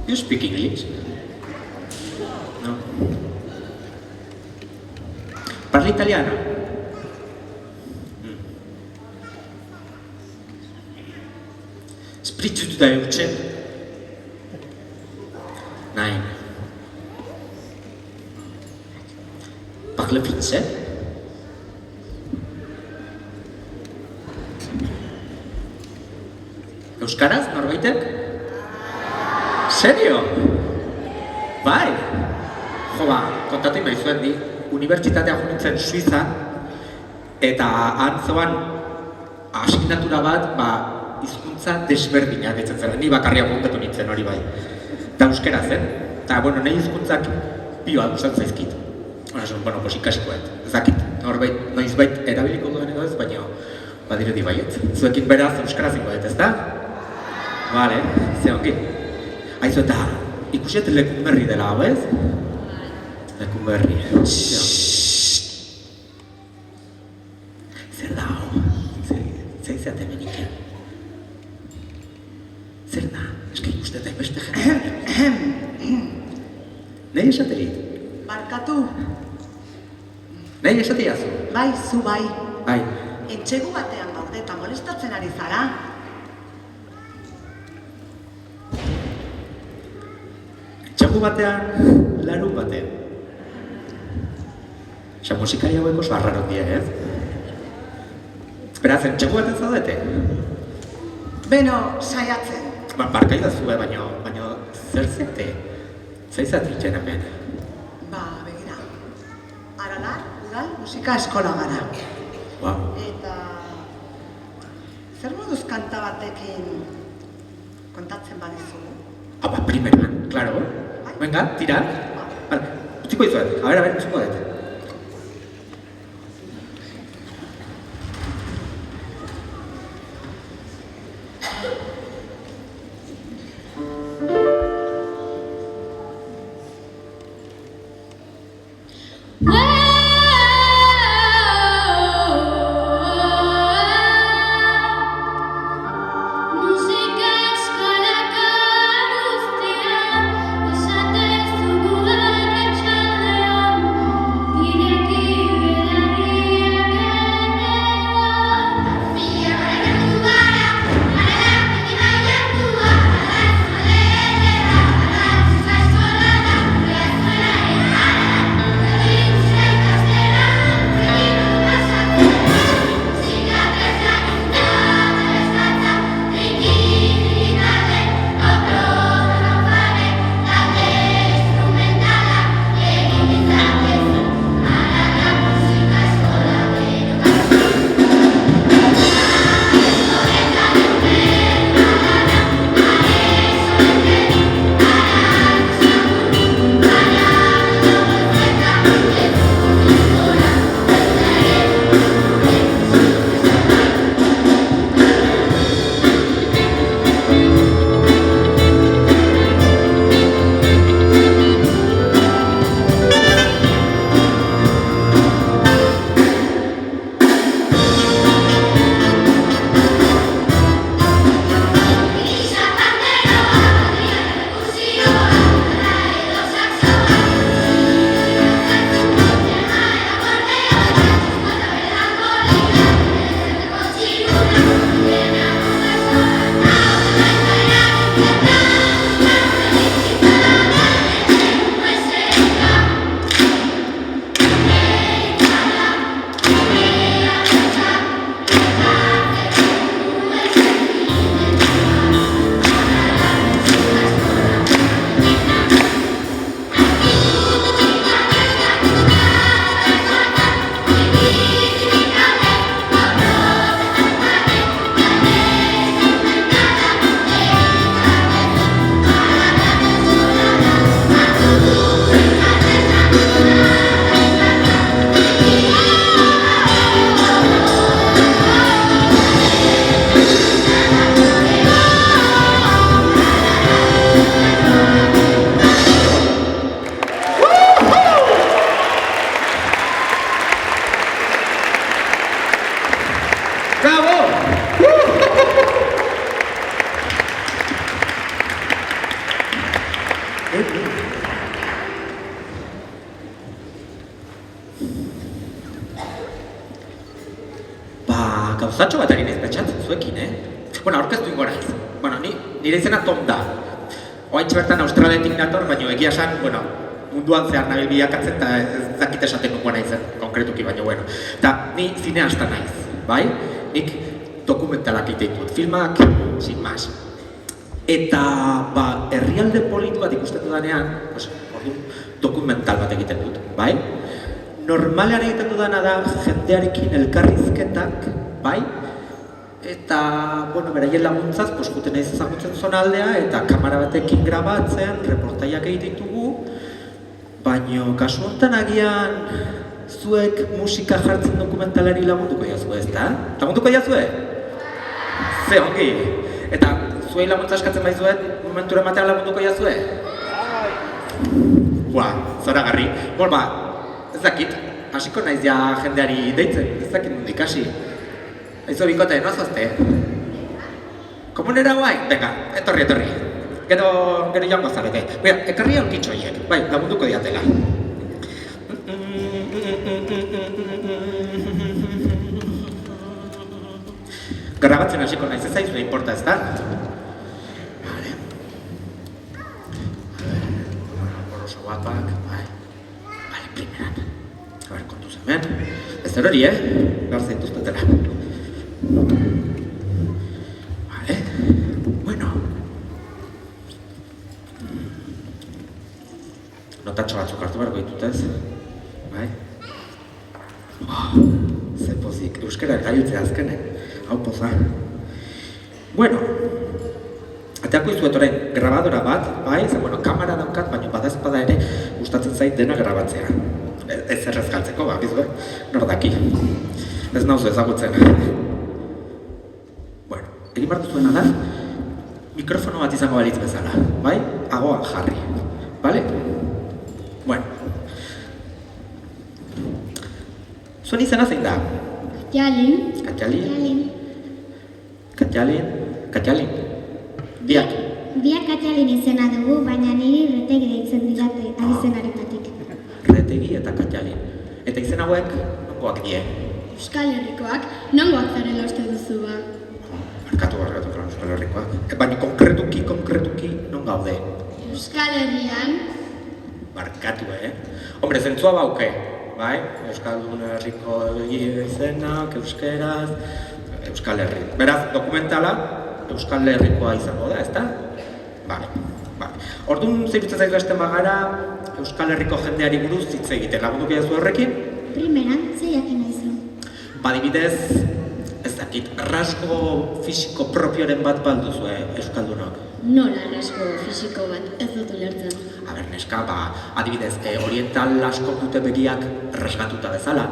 You speak English? No. Parli italiano? Spritz da euce? Nein. Parle français? Euskaraz, norbaitek? Serio? Bai? Jo ba, kontatu imaizuet di, unibertsitatea jo nintzen Suizan, eta antzoan asignatura bat, hizkuntza desberdina ditzen zen, ni bakarria apuntatu nintzen hori bai. Eta euskera zen, eta, bueno, nahi hizkuntzak pioa gustan zaizkit. Bueno, pues ikasikoet, ez dakit, noizbait erabiliko duen edo ez, baina badirudi baiet. Zuekin beraz euskara zingo dut, ez da? Bale, ze ongi. Aizu eta ikusiet Lekunberri dela, hau ez? Lekunberri. Zer da hau? Zer izaten meniken? Zer da? Eske ikusten da beste jende. Nahi esaterit? Barkatu. Nahi esatiazu? Bai, zu bai. Bai. Etxegu batean gaude eta molestatzen ari zara. Txapu batean, larun batean. Osa, musikari hauek oso arraron die, ez? Beraz, txapu batean zaudete? Beno, saiatzen. Barkai da zue, baina zer zete? Zaizat ditzen hemen? Begira. Aralar, udal, musika eskola gara. Wow. Eta... zer moduz kanta batekin kontatzen badizugu? Primeran, claro. Venga, tira. Vale, utziko izuet. A ver, utziko dut. gauzatxo bat ari naiz pentsatzen zuekin, Bueno, aurkeztu ingo naiz. Bueno, nire izena Tom da. Oaintxe bertan Australiatik nator, baina egia esan, bueno, munduan zehar nabil bilakatzen eta ez dakit esaten nuko naizen, konkretuki, baina bueno. Eta ni zineasta naiz, bai? Nik dokumentalak egiten dut, filmak, sin más. Eta, herrialde politu bat ikusten dudanean, orduan, dokumental bat egiten dut, bai? Normalean egiten dudana da jendearekin elkarrizketak, bai? Eta, bueno, beraien laguntzaz, juten naiz ezagutzen zonaldea, eta kamera batekin grabatzen, reportaiak egiten ditugu, baina kasu honetan agian zuek musika jartzen dokumentalari lagunduko jazue, ezta? Lagunduko jazue? Ze ongi! Eta zuei laguntza eskatzen baizuet, momentura ematean lagunduko jazue? Zoragarri. Ez dakit, hasiko naiz ja jendeari deitzen, ez dakit nondik hasi. Aizu bikote, noazazte? Komunera guai? Venga, etorri. Gero joango zarete. Mira, ekarri aurkitxo horiek, bai, lagunduko diatela. Grabatzen hasiko naiz, ez zaizu importa, ez da? Vale. Oso guapak, bai. Vale, primeran. A ver, kontuz hemen. Ez zer hori, behar zaituztetela. Vale. Bueno. Notatxo batzuk hartu beharko ditut, ez? Bai? Ze pozik, euskara gailtzea azkenen. Hau poza. Bueno. Ateako izuet orain grabadora bat, bai? Bueno, kamera daukat, baina badazpada ere gustatzen zait dena grabatzea. Ez errez galtzeko, bizue? Nor daki. Ez nauzu ezagutzen. Bueno, egin behar duzuena da, mikrofono bat izango balitz bezala, bai? Agoan jarri, bale? Bueno. Zuen izena zein da? Katjalin. Katjalin. Biak? Biak Katjalin izena dugu, baina niri Retegi deitzen didate abizenarengatik. Retegi eta Katjalin. Eta izen hauek, nongoak die? Euskal Herrikoak, nongoak zarela uste duzu ba? Barkatu Euskal Herrikoak. Baina konkretuki non gaude? Euskal Herrian. Barkatu, Hombre, zentzua bauke, bai? Euskal Herriko izenak, euskeraz, Euskal Herri. Beraz, dokumentala Euskal Herrikoa izango da, ezta? Bale. Orduan, zeirutzen zaitu bagara, Euskal Herriko jendeari buruz hitz egiten lagunduko jazu horrekin? Primeran, zeiakin aizu? Badibidez, ez dakit, rasgo fisiko propioren bat balduzu, Euskaldunok? Nola rasgo fisiko bat, ez dut ulertzen. Aber, neska, adibidez, oriental asko dute begiak rasgatuta bezala.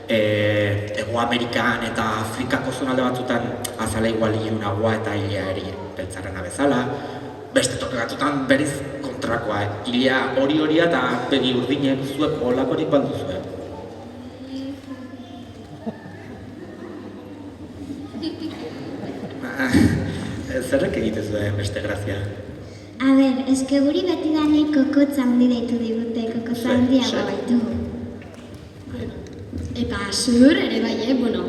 Ego Amerikan eta Afrikako zonalde batzutan azala igual ilunagoa eta hileari beltzarrena bezala. Beste toke batzutan beriz kontrakoa, hilea horia eta begi urdinek zuek olakorik balduzue. Zerrek egitezu beste grazia? A ber, eske guri beti danik kokotza handi deitu digute, kokotza handiagoa baitu. Eta sudur ere bai,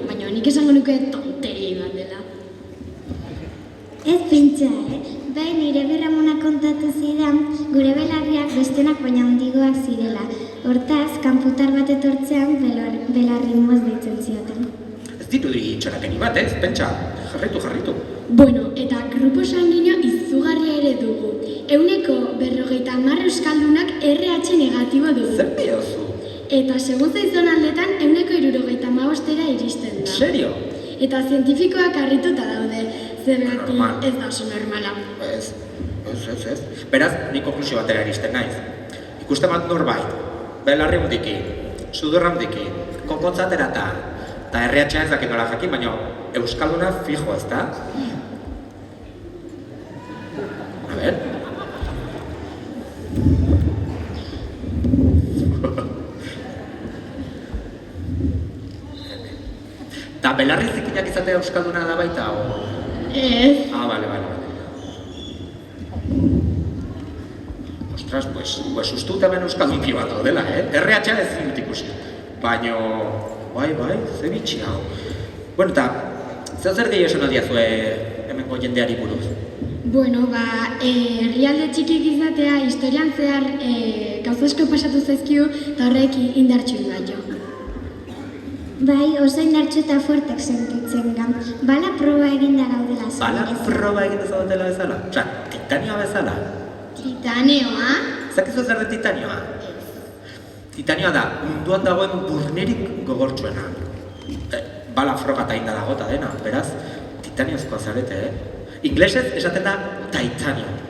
baina nik esango nuke tonteria bat dela. Ez pentsa, bai nire berramona kontatu zidan, gure belarriak bestenak baina handigoak zirela. Hortaz, kanputar bat etortzean belarri deitzen zioten. Ez dirudi itxorakeni bat, pentsa, jarritu. Bueno, eta grupo sanguineo izugarria ere dugu. 150 euskaldunak RH negatibo dugu. Zer diozu? Eta segun zaizon aldetan 175 iristen da. Serio? Eta zientifikoak harrituta daude, zergatik ez da oso normala. Ez. Beraz, ni konklusio batera iristen naiz. Ikusten bat norbait, belarri hundiki, sudurra hundiki, kokotza aterata, eta RH ez dakit nola jakin, baina euskalduna fijo, ez da? A ver. Eta belarri zikinak izatea euskalduna da baita, o? Ez. Bale. Ostras, pues uste hemen euskaldunki bat daudela, RH ez dut ikusi. Baina, bai, ze bitxi hau. Bueno, eta, zer gehi esan aldiazue hemengo jendeari buruz? Bueno, herrialde txikik izatea, historian zehar gauza asko pasatu zaizkio, eta horrek indartxu ingaio. Bai, oso indartxu eta fuertek sentitzen gam. Bala proba eginda gaudela Bala proba egin zaudela bezala? Osa, titanioa bezala? Titaneoa? Zakizu zer den titanioa? Titanioa da, munduan dagoen burnerik gogortsuena. Bala froga eta inda dagota dena, beraz, titaniozkoa zarete, Inglesez esaten da titanium.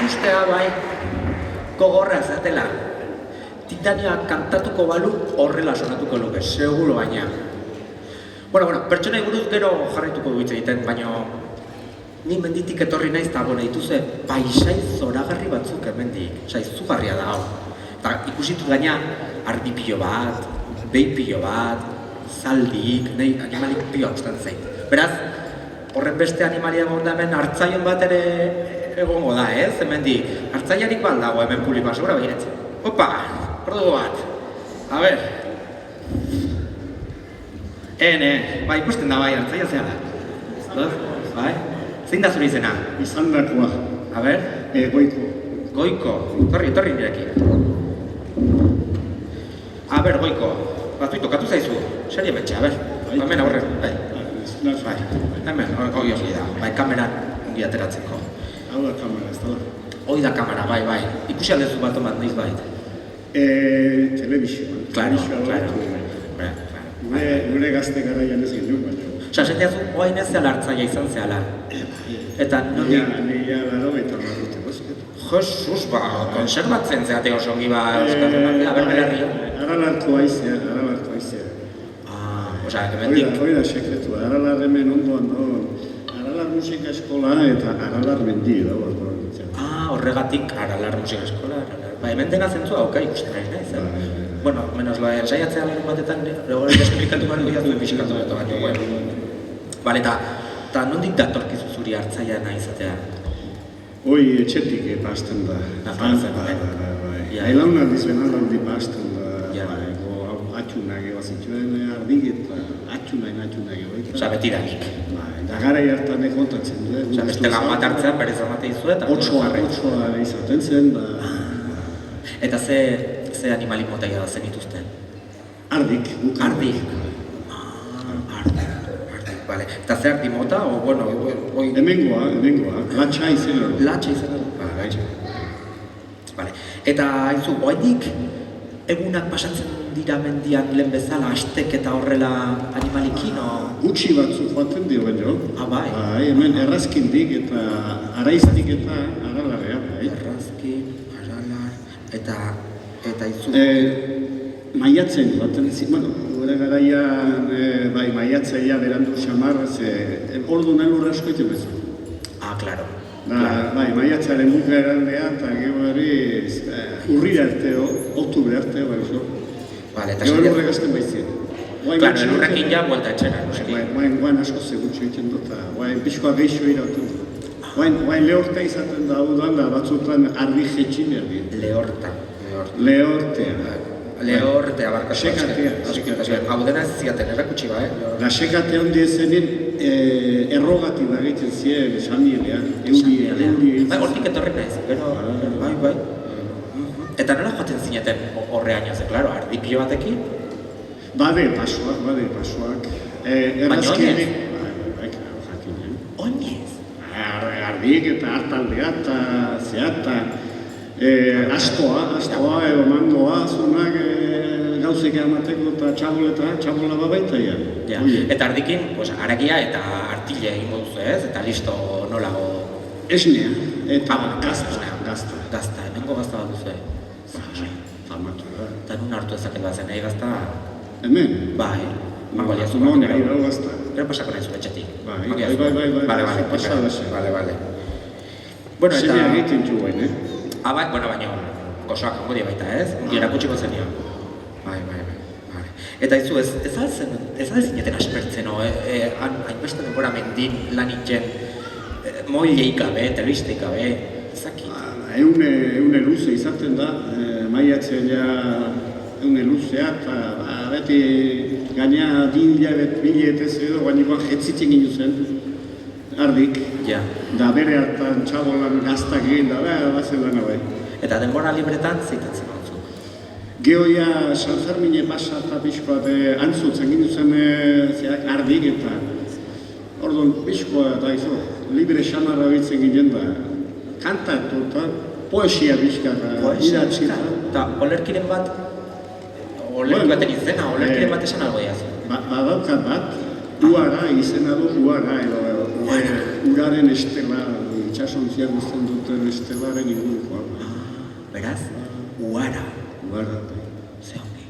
ikustea bai gogorra zatela. Titanioa kantatuko balu horrela sonatuko luke, seguro baina. Bueno, pertsonai buruz gero jarraituko du hitz egiten, baina ni menditik etorri naiz eta dituzue paisai zoragarri batzuk hemendik. Osea, izugarria da hau. Eta ikusi dut gaina ardipilo bat, beipilo bat, zaldik, nahi animalik pioa gustatzen zait. Beraz, horren beste animalia egon da hemen hartzaion bat ere egongo da, ez? Hemendik, hartzaiarik bal dago hemen publikoan, segura behiretzen. Opa, ordugu bat. A ber. Bai, ikusten da bai, hartzaia zea da. Bai? Zein da zure izena? Izandakoa. A ber? Goiko. Goiko, torri nirekin. A ber, Goiko, batui tokatu zaizu, serie betxe, a ber, hemen aurre, bai. Bai, hemen, hoi osli da, bai, kameran ongi ateratzeko. Hau da kamera, ez da? Hoi da kamera, bai, bai. Ikusi aldezu bat omat noiz bait. Telebisioan. Claro. Gure gazte garaian ez genuen, baina. Osa, senteazu, oain ez zela hartzaia izan zehala. Eta, nondik? Nila laro eta marrute bosket. Jesus, konservatzen zeate oso ongi ba, euskarrenak, a ber, belarri. Aralarko aizea. Osa, hemendik. Hoi da sekretua, Aralar hemen ondoan dago. Aralar musika eskola eta Aralar mendi dago. Horregatik, Aralar musika eskola, Ba, hemen dena zentzua auka ikusten ari naiz. Bueno, menos la ensaiatzea lehenko batetan, luego esplikatu behar dira duen pixikatu beto baino, bueno. Bale, eta nondik datorkizu zuri hartzaia nahi izatea? Hoi etxetik pasten da. Ailauna dizen aldi pasten da. Atxunak egazituen ardik eta atxunak egoita. Osa, beti danik. Da gara hartan kontatzen du. Osa, beste lan bat hartzean berez amate izu eta... Otsoa izaten zen, Eta ze animali motaia zen ituzten? Ardik. Ardik, bale. Eta ze ardi mota, o, bueno, oi... Hemengoa, latxa izan. Latxa izan. Bale. Eta, haizu, oainik egunak pasatzen dira mendian lehen bezala, astek eta horrela animalikin, o? Gutxi batzuk joaten dio baino. Bai. Hemen errazkindik eta araiztik eta aralarrea, bai. Errazkin, aralar, eta izu... Maiatzen joaten ezin, bueno, gure garaian, bai, maiatzaia berandu xamar, ordu nahi lurra asko iten bezu. Claro. Bai, maiatzaren buka erandea, eta gero berriz, urrira arteo, oktubre arteo, bai, zo. Vale, eta gero lurre gazten baizien. Claro, lurrekin ja, buelta etxera, noseki. Guain asko zegutxo egiten dut, eta guain pixkoa geixo irauten dut. Guain lehorta izaten da, da batzutan ardi jetxin erdi. Lehortea. Lehortea barkatu. Sekatea. Hau dena ez ziaten, errakutsi ba, Da sekate handi ezenin errogatik egiten ziren Samielean, euri. Hortik etorri naiz, gero, bai. Eta nola joaten zineten horreaino, ze, klaro, ardipio batekin? Bade pasoak. Baina oinez? Bai, jakin. Oinez? Ardik eta hartaldea eta zeata. Astoa edo mangoa, zunak gauzek emateko eta txabola babaita ja. Eta ardikin, aragia eta artile egingo duzu ez, eta listo nolago... Esnea, eta gazta. Gazta, hemengo gazta bat duzu Famatu da. Eta nun hartu ezaket bat zen, gazta... Hemen? Bai. Mango aliazu bat. Nahi dago gazta. Gero pasako nahi zu betxetik. Bai. Bale. Bueno, eta... Zene egiten zu baina, Bai, baina gozoak hango dira baita ez, ongi erakutsiko zenio. Bai. Eta izu, ez alzineten aspertzen, hainbeste denbora mendin lan ingen, moileik gabe, telebizteik gabe, ezaki. Eune luze izaten da, maiatzen ja eune luzea, eta beti gaina biletez edo, baina igual jetzitzen ginen zen, ardik. Da bere hartan txabolan gaztak egin da, bazen dana bai. Eta denbora libretan zeitatzen batzuk? Gehoia San Fermine pasa eta pixkoa antzutzen ginen zen zeak ardik eta orduan pixkoa eta izo, libre xamarra bitzen ginen da. Kantatu eta poesia pixka idatzi da. Eta olerkiren bat, olerki baten izena, olerkiren bat esan algo jazu? Badaukat bat, uara izena du uara edo uraren estela, itxasontziak guztien duten estelaren ingurukoa. Beraz, uara. Uara. Ze hongi.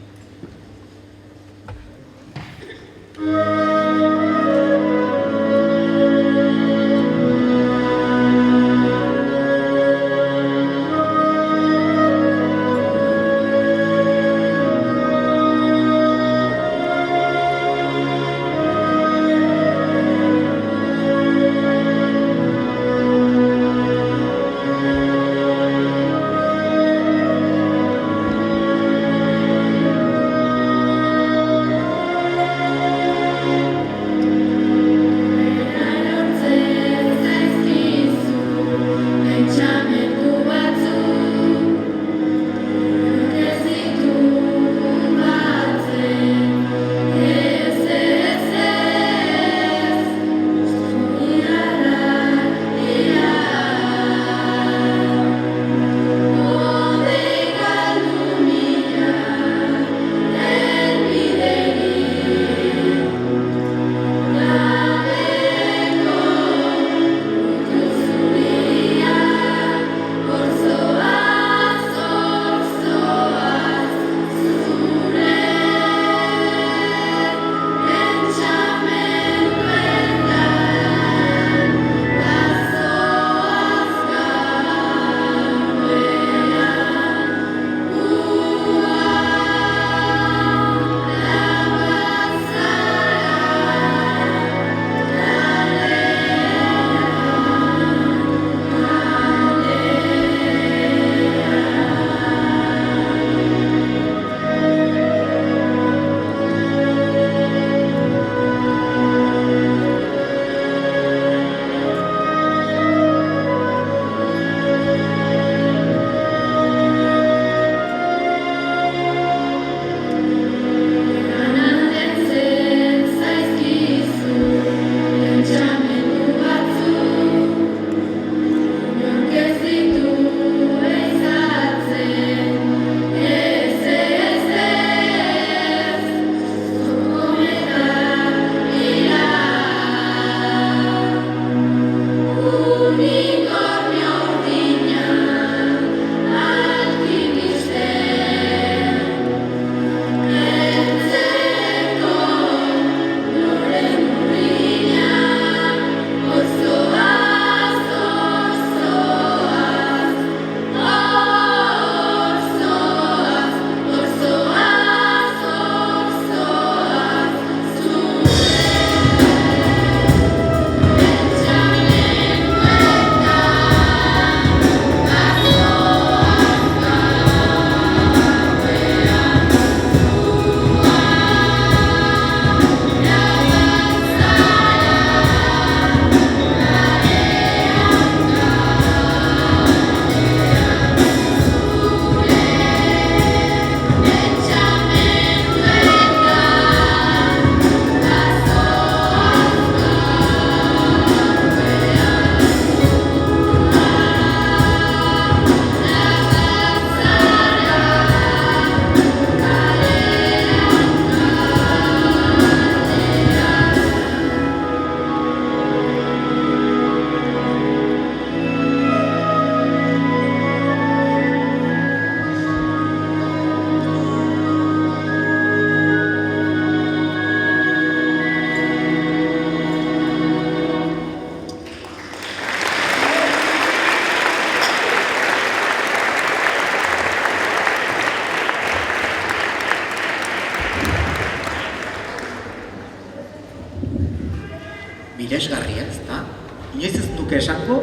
miresgarria, ez da? Inoiz ez duke esango,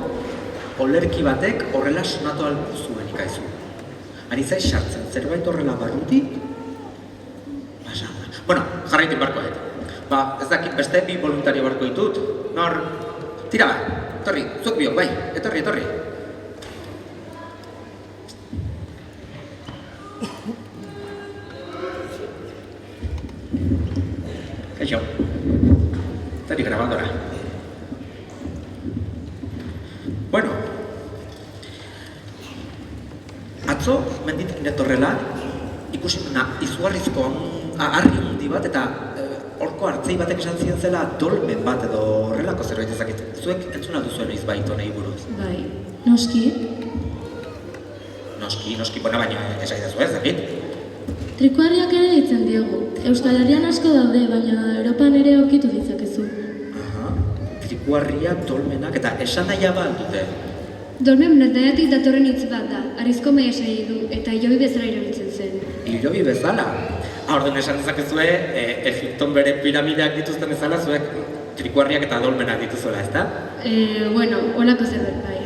olerki batek horrela sonatu alko zuen ikaizu. Ari zaiz sartzen, zerbait horrela barruti? Pasada. Bueno, jarraitu barko Ba, ez dakit beste bi voluntario barko ditut. Nor, tira ba, etorri, zuek biok, bai, etorri. Kaixo, etorri grabadora. Bueno, atzo menditik netorrela, ikusi nuna izugarrizko harri handi bat eta horko hartzei batek esan ziren zela dolmen bat edo horrelako zerbait ezakit. Zuek entzuna duzuen noiz bait honei buruz? Bai, noski. Noski, bona baina esaidazu ez, dakit? Trikuharriak ere ditzen diogu. Euskal Herrian asko daude, baina Europan ere aurkitu ditzakezu. Aha, trikuharriak, dolmenak eta esan nahia bat dute. Dolmen bretaiatik datorren hitz bat da, arrizko mehesai du, eta hilobi bezala erabiltzen zen. Hilobi bezala? Orduan esan dezakezue, Egipton bere piramideak dituzten bezala, zuek trikuharriak eta dolmenak dituzuela, ezta? Bueno, holako zerbait bai.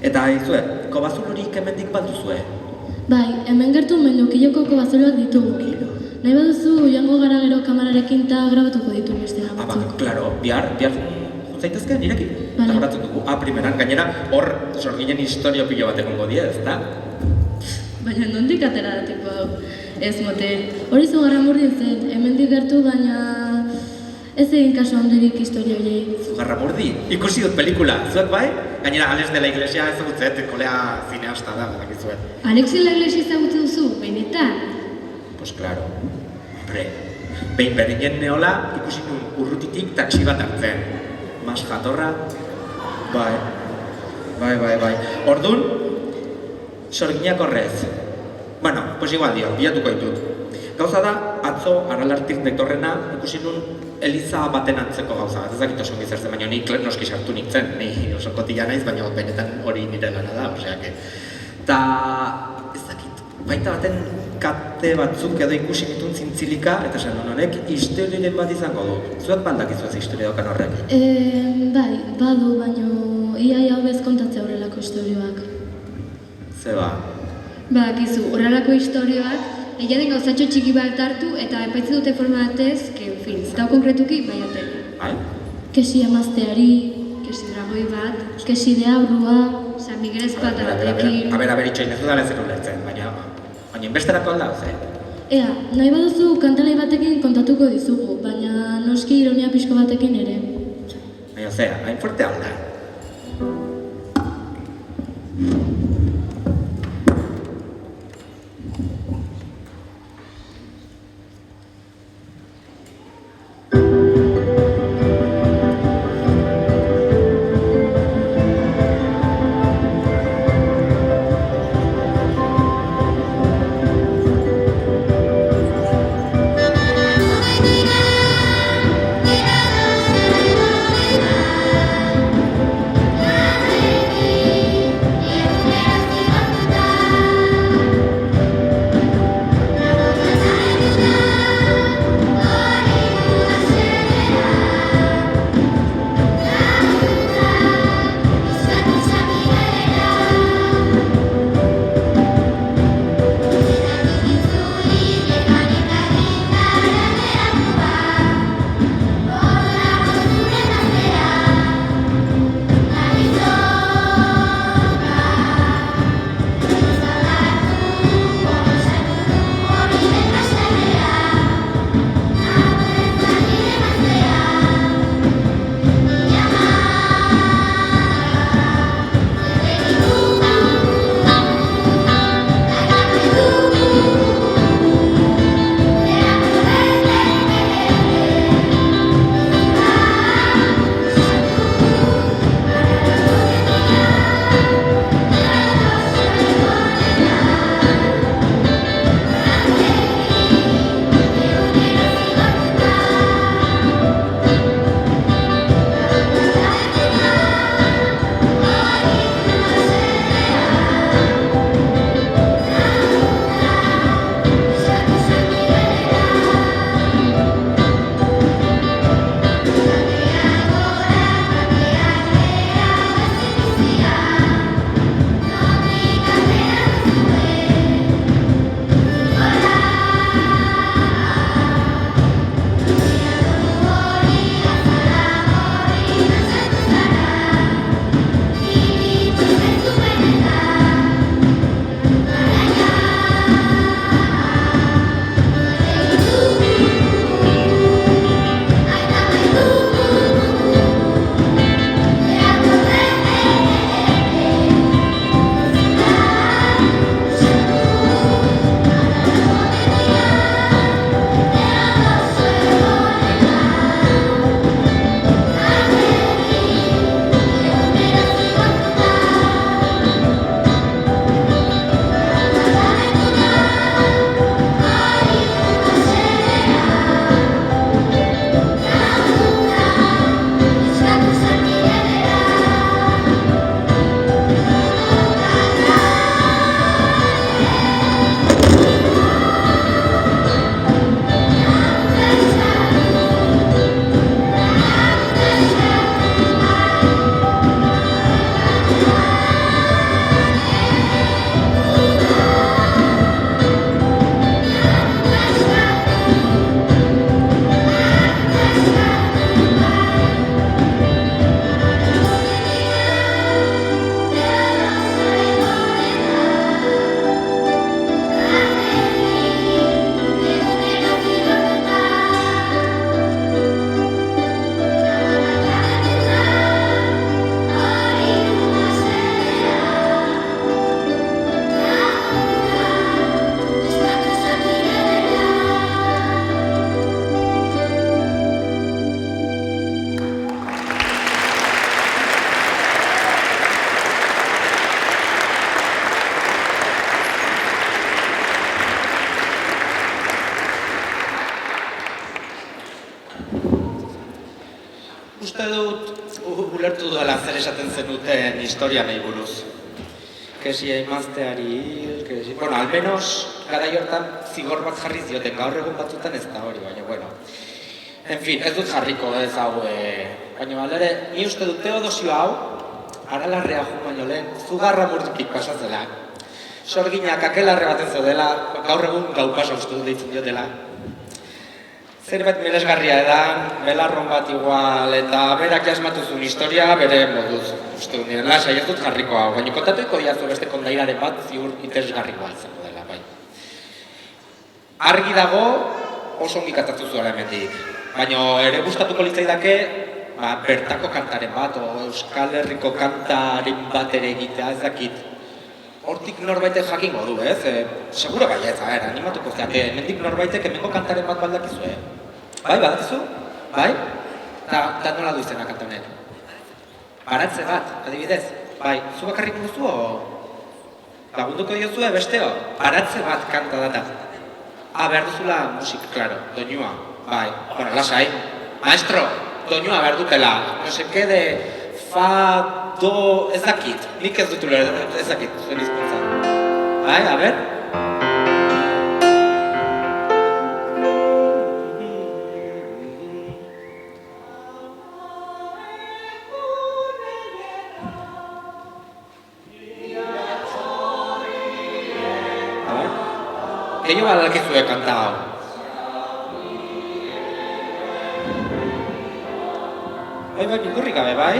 Eta izue, kobazulorik hemendik bat duzue? Bai, hemen gertu mendukiloko kobazuloak ditugu. Nahi baduzu, joango gara gero kamararekin eta grabatuko ditu beste batzuk. Klaro, bihar zaitezke nirekin? Vale. Eta grabatzen dugu, primeran, gainera, hor sorginen historio pilo bat egongo die, ezta? Baina nondik atera da tipo hau? Ez motel. Hori Zugarramurdin zen, hemendik gertu, baina ez egin kaso handirik historia horiei. Zugarramurdi? Ikusi dut pelikula, zuek bai? Gainera, Alex de la Iglesia ezagutzet, kolea zineasta da, badakizuet. Alex de la Iglesia ezagutzen duzu, benetan? Pues claro, hombre, behin berdinen neola ikusi nun urrutitik taxi bat hartzen. Mas jatorra, bai. Orduan, sorginak horrez. Bueno, pues igual dio, bilatuko ditut. Gauza da, atzo Aralartik netorrena ikusi nun eliza baten antzeko gauza bat. Ez dakit oso ongi zer zen, baina nik noski sartu nintzen, ni oso kotila naiz, baina benetan hori nire lana da, oseak. Ta, ez dakit, baita baten kate batzuk edo ikusi ditun zintzilika, eta esan honek historiaren bat izango du. Zuek baldakizu ez historia dokan horrek? Bai, badu, baina ia hau bez kontatzea horrelako historioak. Zeba. Badakizu, horrelako historioak, egia den gauzatxo txiki bat hartu eta epaitzen dute forma batez, ez dago konkretuki, baiaten. Bai? Kesi emazteari, kesi dragoi bat, kesi de aurrua, San Miguel Ezpata batekin... A ber, itxoin ez dudala zer ulertzen, baina inbesterako alda, ze? Ea, nahi baduzu kantalai batekin kontatuko dizugu, baina noski ironia pixko batekin ere. Baina, zea, hain fuerte alda. Thank Uste dut, ulertu duela zer esaten zenuten historia nahi buruz. Kesi emazteari hil, kesi... Bueno, almenos, gara hortan zigor bat jarri zioten, gaur egun batzutan ez da hori, baina, bueno. En fin, ez dut jarriko ez hau, baina balere, ni uste dut Teodosio hau, Aralarrea jo baino lehen, zugarra murtikik pasatzela. Sorginak akelarre baten zedela, gaur egun gau pasa uste dut deitzen diotela. Zerbait miresgarria edan, belarron bat igual, eta berak jasmatu zuen historia bere moduz. Uste dut nire lasai ez dut jarriko hau, baina kontatuko diazu beste kondairaren bat ziur interesgarrikoa izango dela, bai. Argi dago oso ongi kantatu zuela hemendik, baina ere gustatuko litzaidake bertako kantaren bat, o Euskal Herriko kantaren bat ere egitea ez dakit. Hortik norbaitek jakingo du, ez? Seguro bai ez, animatuko zeak, hemendik norbaitek hemengo kantaren bat baldakizu, Bai, badakizu? Bai? Eta nola du izena kanta honek? Baratze bat, adibidez? Bai, zu bakarrik duzu, lagunduko diozue besteo? Baratze bat kanta data. Behar duzula musik, klaro, doinua. Bai, bueno, lasai. Maestro, doinua behar dutela. No se quede, fa, do, ez dakit. Nik ez dut ez dakit, zuen izkuntza. Bai, a ber? Gehiago badakizue kanta hau. Bai, bildurrik gabe, bai?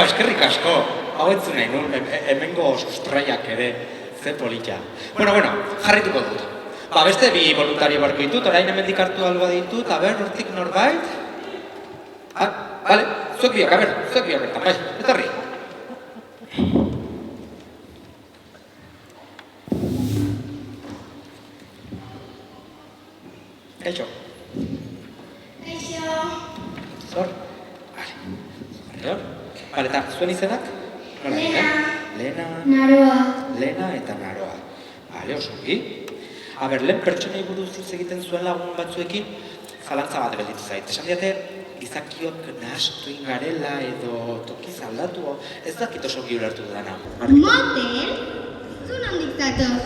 Eskerrik asko, hau entzun nahi nun, hemengo sustraiak ere, ze polita. Bueno, jarrituko dut. Beste bi voluntario barko ditut, orain hemendik hartu alba ditut, hortik norbait? Bale, zuek biak, zuek biak bertan, bai, etorri. Kaixo. Kaixo. Zor? Bale, eta zuen izenak? Nola dire? Lena, Naroa. Lena eta Naroa. Bale, oso ongi. Lehen pertsonei buruz hitz egiten zuen lagun batzuekin, zalantza bat gelditu zait. Esan diate, gizakiok nahastu ingarela edo tokiz aldatu, ez dakit oso ongi ulertu dudana. Motel? Zu nondik zatoz?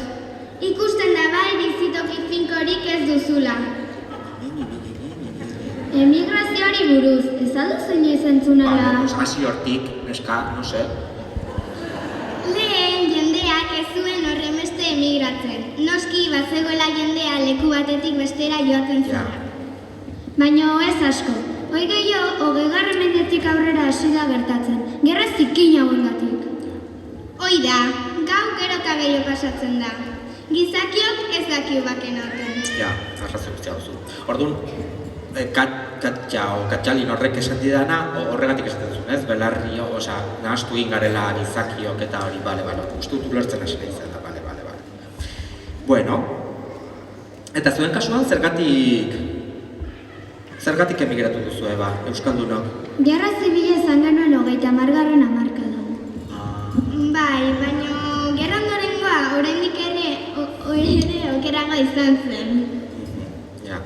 Ikusten da bai bizitoki finkorik ez duzula. Emigrazioari buruz, ez alduzu inoiz entzunala? Hasi hortik, neska, no se. Lehen jendeak ez zuen horrenbeste emigratzen. Noski bazegoela jendea leku batetik bestera joaten Ja. zen. Baina ez asko. Hoi gehiago, 20. mendetik aurrera hasi da gertatzen. Gerra zikina hauengatik. Hoi da, gau gero eta gehiago pasatzen da. Gizakiok ez dakiu baken hauten. Ja, arrazoi guztia duzu. Orduan, Katxalin horrek esan didana, horregatik esaten zuen, ez? Belarri, nahastu egin garela gizakiok eta hori, bale, uste dut ulertzen hasi nahi zen da, bale. Bueno, eta zuen kasuan zergatik emigratu duzu, Euskaldunok? Gerra zibila izan genuen 30. hamarkadan. Bai, baina gerra ondorengoa oraindik ere okeragoa izan zen. Ja.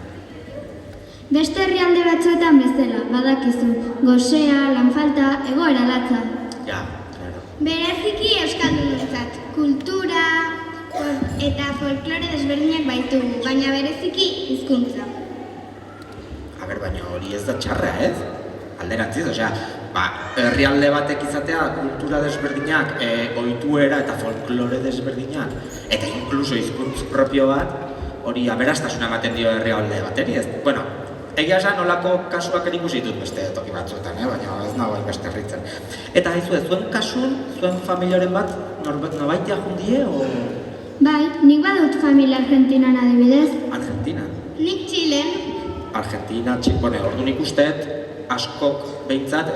Beste herrialde batzuetan bezala, badakizu, gosea, lanfalta, egoera latza. Ja, claro. Bereziki euskaldunentzat, kultura eta folklore desberdinak baitugu, baina bereziki hizkuntza. Baina hori ez da txarra, ez? Alderantziz, herrialde batek izatea kultura desberdinak, ohituera eta folklore desberdinak, eta inkluso hizkuntz propio bat, hori aberastasuna ematen dio herrialde bateri, ez? Bueno, egia esan nolako kasuak ikusi ditut beste toki batzuetan, baina ez nago hainbeste harritzen. Eta haizu, zuen kasun, zuen familiaren bat, norbaitea jundie, o...? Bai, nik badut familia Argentinan adibidez. Argentina? Nik Txilen. Argentina, orduan ikusteet, askok behintzat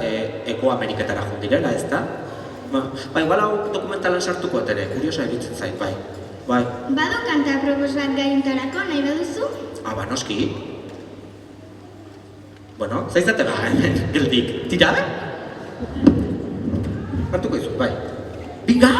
Eko Ameriketara jundirela, ez da? Igual hau dokumentalan sartuko ere, kuriosa egitzen zait, bai. Badu kanta propos bat gaiuntarako, nahi baduzu? Noski. Bueno, zaizate hemen, geldik. Tira? Hartuko izu, bai. Binga!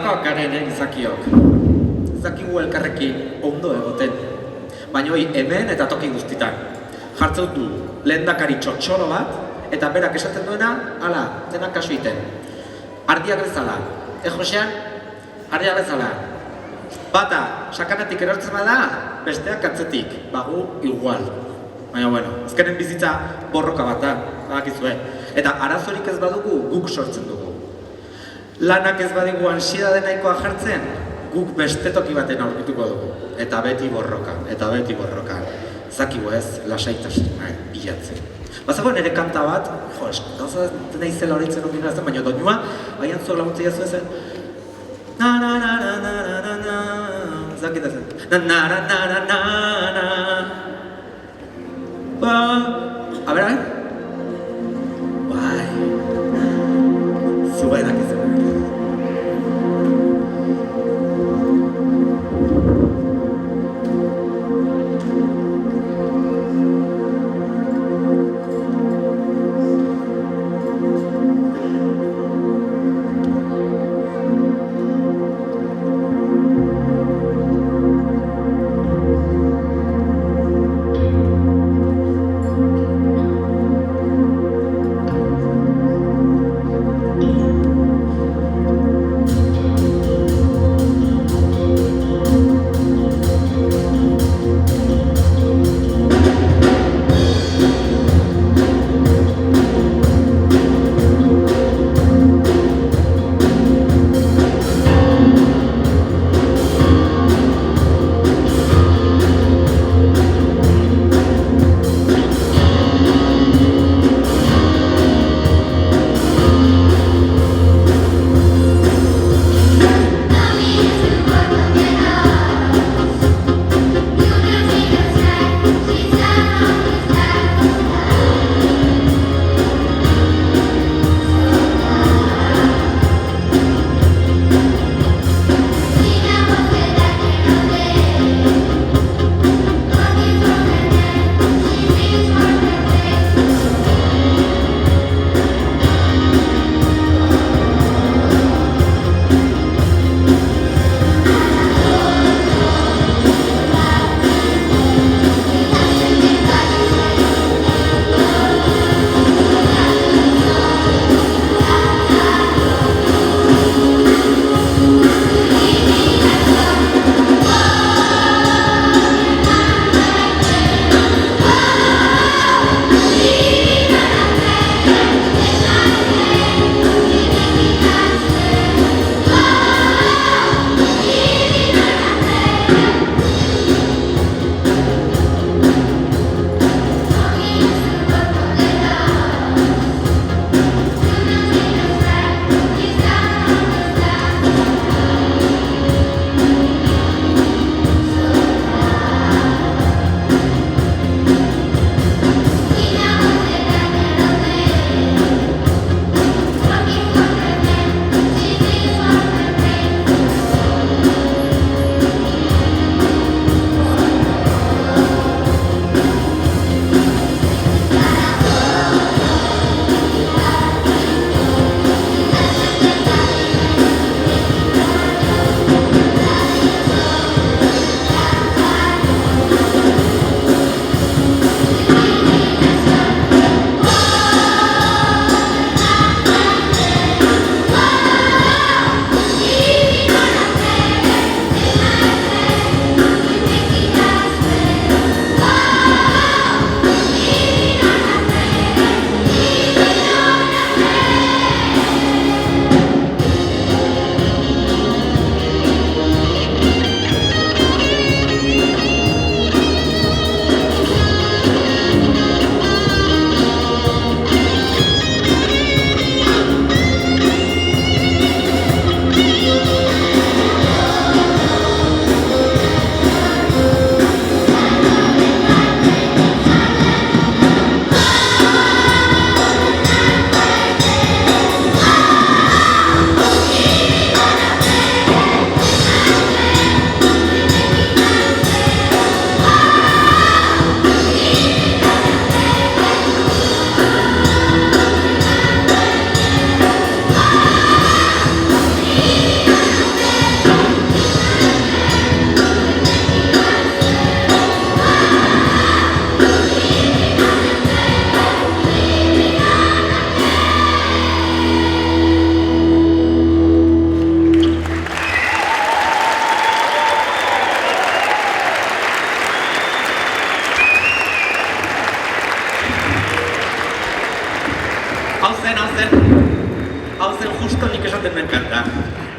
Olakoak garen izakiok. Izakigu elkarrekin ondo egoten. Baina hoi hemen eta toki guztitan. Jartzen du lehendakari txotxoro bat, eta berak esaten duena, hala, denak kasu iten. Ardiak bezala. Josean? Ardiak bezala. Bata, sakanatik erortzen bada, besteak atzetik. Bagu, igual. Baina, bueno, azkenen bizitza borroka bat da, badakizue. Eta arazorik ez badugu, guk sortzen dugu. Lanak ez badigu ansiedade nahikoa jartzen, guk beste toki baten aurkituko dugu. Eta beti borroka, eta beti borroka. Zakigu ez, lasaitasuna bilatzen. Bazago nire kanta bat, jo, gauza dena izela horretzen hori zen, baina doinua, baian zuak laguntzea zuen, na na na na na na na na, zakita zen, na na na na na na na, ba, a ber, bai, zuba edak izan.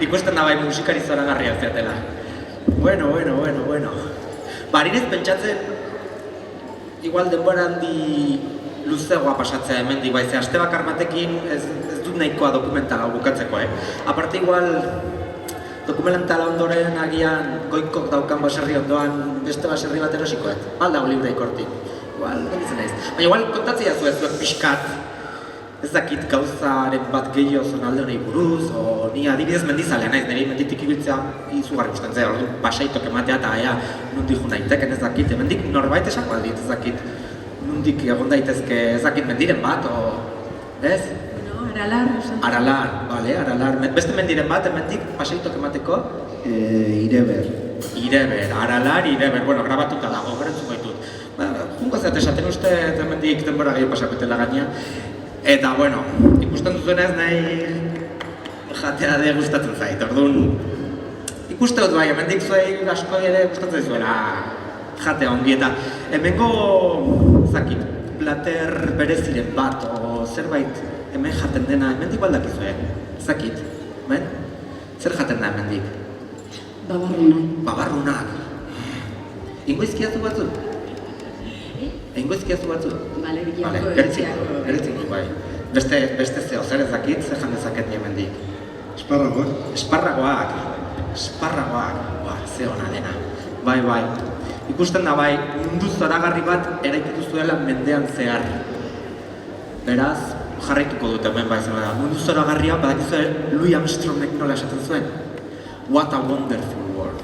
ikusten da bai musikari zoragarria zeatela. Bueno. Barinez pentsatzen, igual denbora handi luzegoa pasatzea hemendik bai, ze aste bakar batekin ez dut nahikoa dokumentala bukatzeko, Aparte igual, dokumentala ondoren agian goikok daukan baserri ondoan beste baserri bat erosikoet. Baldago libre ikortik. Igual, genitzen naiz. Baina igual kontatzea zuek pixkat, ez dakit gauzaren bat gehiago zonalde honei buruz, o ni adibidez mendizalea naiz, niri menditik ibiltzea izugarri gustatzen zait, orduan pasaitok ematea eta ea nondik jo naiteken ez dakit, hemendik norbait esako aldit ez dakit, nondik egon daitezke ez dakit mendiren bat, o... ez? Bueno, Aralar. Aralar, bale, Aralar. Beste mendiren bat, hemendik pasaitok emateko? Ireber, Aralar, Ireber, bueno, grabatuta dago, gero entzun gaitut. Junko zeat esaten uste, hemendik denbora gehiago pasakotela gaina. Eta, bueno, ikusten duzuenez nahi jatea de gustatzen zait, orduan ikuste dut bai, hemendik zuei asko ere gustatzen zuela jatea ongi eta hemengo, zakit, plater bereziren bat o zerbait hemen jaten dena, hemendik baldakizue, zakit, ben? Zer jaten da hemendik? Babarrunak. Ingo izkiazu batzu? Bale, geritziko, bai. Beste zeo, zer ez dakit, zer jan dezaket hemendik. Esparragoak, ze hona dena. Bai. Ikusten da bai, mundu zoragarri bat eraikitu zuela mendean zehar. Beraz, jarraituko dut hemen bai zen da. Mundu zoragarria, badakizu Louis Armstrongek nola esaten zuen. What a wonderful world.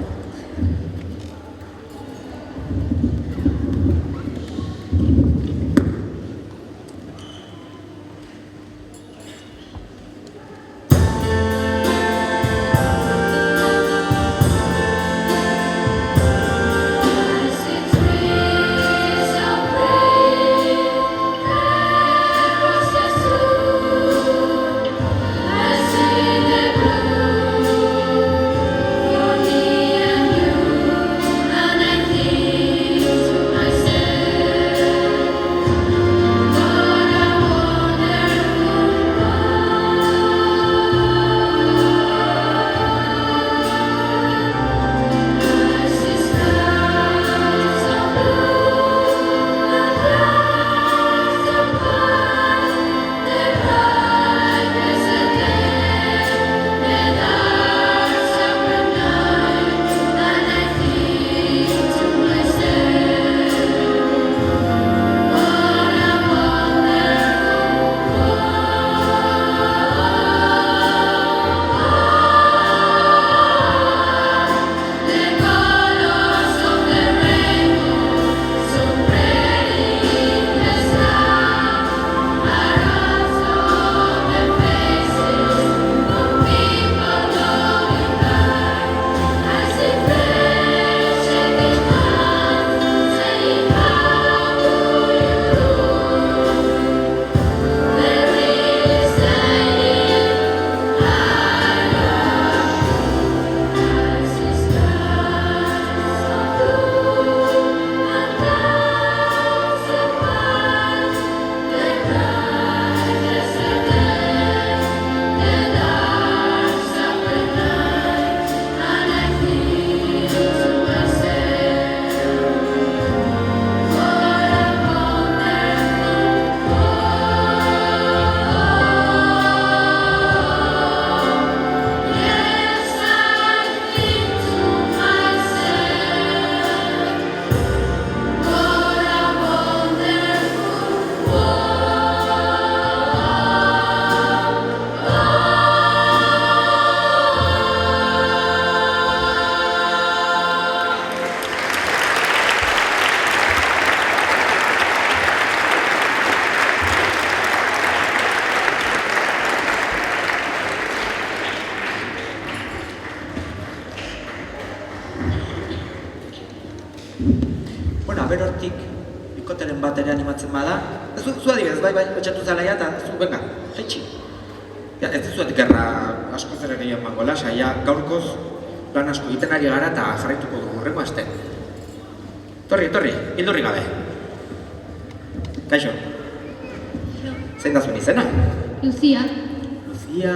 Bueno, aber hortik, bikoteren bat ere animatzen bada. Zu adibidez, bai, betxatu zalaia eta zu, venga, jaitsi. Ja, ez dizuet gerra asko zer ere emango saia gaurkoz lan asko egiten ari gara eta jarraituko dugu hurrengo aste. Torri, hildurri gabe. Kaixo. Zein da zuen izena? Lucia. Lucia.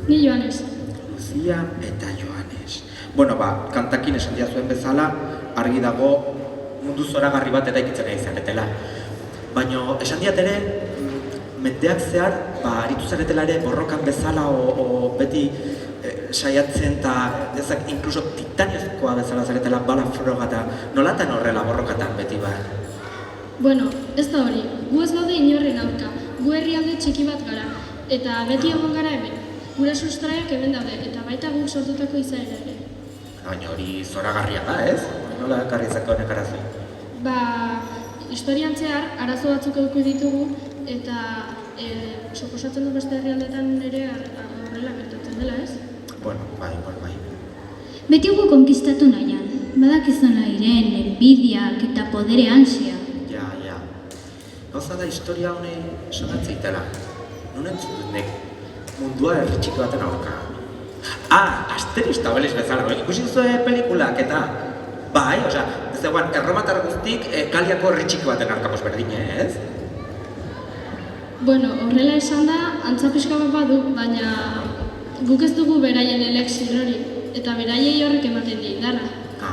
Ni Joanes. Lucia. Maria eta Joanes. Bueno, kantakin esan diazuen bezala, argi dago mundu zoragarri bat eraikitzen ari zaretela. Baina esan diat ere, mendeak zehar, aritu zaretela ere borrokan bezala o beti saiatzen eta ezak inkluso titaniozkoa bezala zaretela bala froga eta nolatan horrela borrokatan beti Bueno, ez da hori, gu ez gaude inorren aurka, gu herrialde txiki bat gara, eta beti egon gara hemen. Gure sustraiak hemen daude, eta baita guk sortutako izaera ere. Baina hori zoragarria da, ez? Nola ekarri zako honek arazo? Historian zehar, arazo batzuk eduki ditugu, eta suposatzen du beste herrialdetan ere horrela gertatzen dela, ez? Bueno, bai. Beti gu konkistatu nahian, badakizuna iren, enbidiak eta podere ansia. Ja. Gauza da historia honei sonatzea non entzun dut nek mundua herritxiki baten aurka. Asterix eta Obelix bezala, ikusi zuen pelikulak eta bai, zegoen, erromatar guztik kaliako herritxiki baten aurkapos berdin, ez? Bueno, horrela esan da, antza pixka bat badu, baina guk ez dugu beraien elexir hori, eta beraiei horrek ematen di indarra.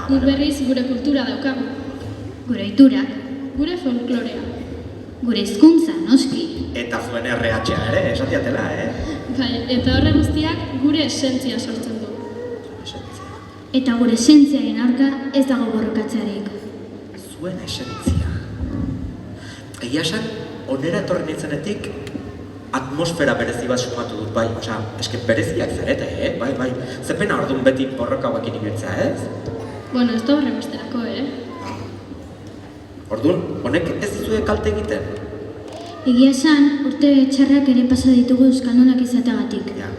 Guk berriz gure kultura daukagu. Gure oiturak, Gure folklorea. gure hizkuntza noski. Eta zuen RH ere, esatiatela, Bai, eta horre guztiak gure esentzia sortzen du. Eta gure esentziaren aurka ez dago borrokatzearik. Zuen esentzia. Egia esan, onera etorri nintzenetik atmosfera berezi bat sumatu dut, bai, eske bereziak zarete, bai. Zepena orduan beti borroka hauekin ibiltzea, ez? Bueno, ez da horre besterako, Orduan, honek ez dizue kalte egiten? Egia esan, urte txarrak ere pasa ditugu euskaldunak izateagatik. Ja.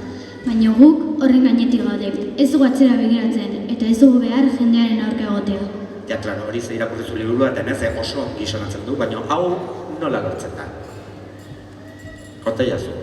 Baina guk horren gainetik gaude. Ez dugu atzera begiratzen, eta ez dugu behar jendearen aurka egotea. Ja, klaro, hori ze irakurrizu liburu baten ez, oso ongi sonatzen du, baina hau nola lortzen da. Konta jazu.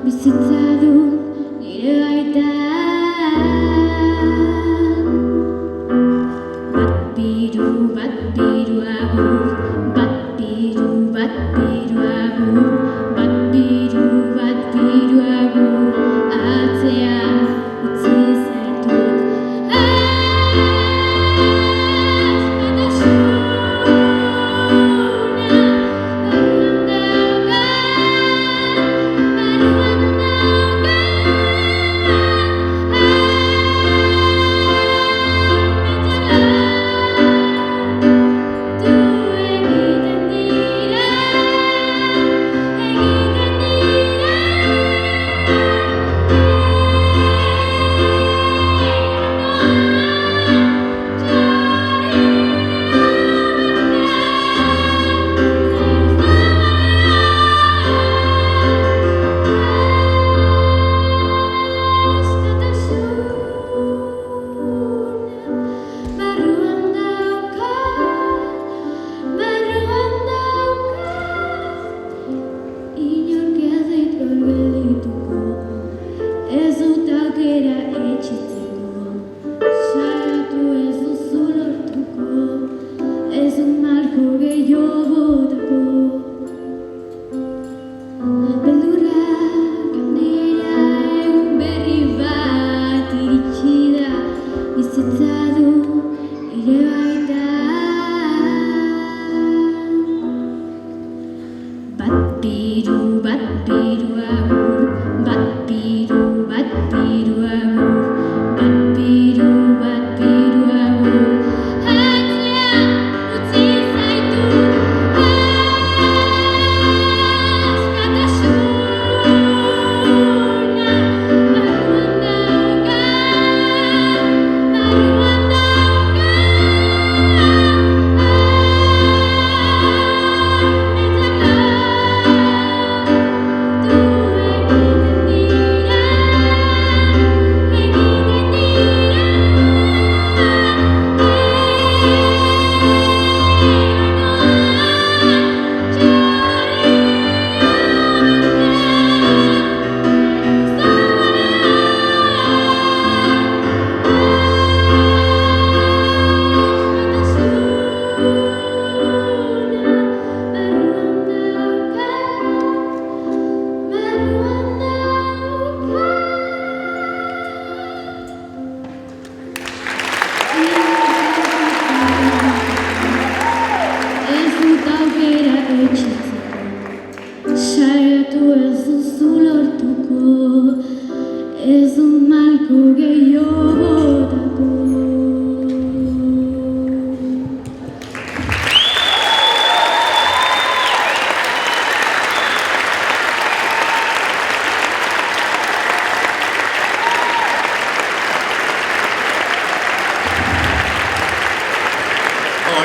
Bizitza du nire baita